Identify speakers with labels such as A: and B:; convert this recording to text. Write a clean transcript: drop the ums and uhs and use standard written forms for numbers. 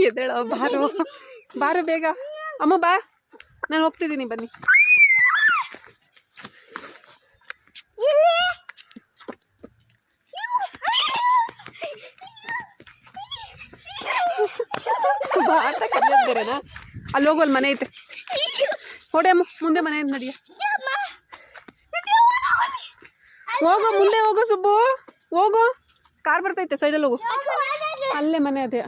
A: ಎದ್ದೇಳೋ ಬಾರೋ ಬಾರೋ ಬೇಗ ಅಮ್ಮ ಬಾ ನಾನು ಹೋಗ್ತಿದ್ದೀನಿ ಬನ್ನಿ ಬಾ ಅಂತ ಕರೆಯೋದೇನಾ ಅಲ್ಲಿ ಹೋಗು ಅಲ್ಲಿ ಮನೆ ಐತೆ ಹೊಡೆ ಅಮ್ಮ ಮುಂದೆ ಮನೆ ಐತೆ ನಡಿಯ ಹೋಗೋ ಮುಂದೆ ಹೋಗೋ ಸುಬ್ಬು ಹೋಗು ಕಾರ್ ಬರ್ತೈತೆ ಸೈಡಲ್ಲಿ ಹೋಗು ಅಲ್ಲೇ ಮನೆ ಅದೇ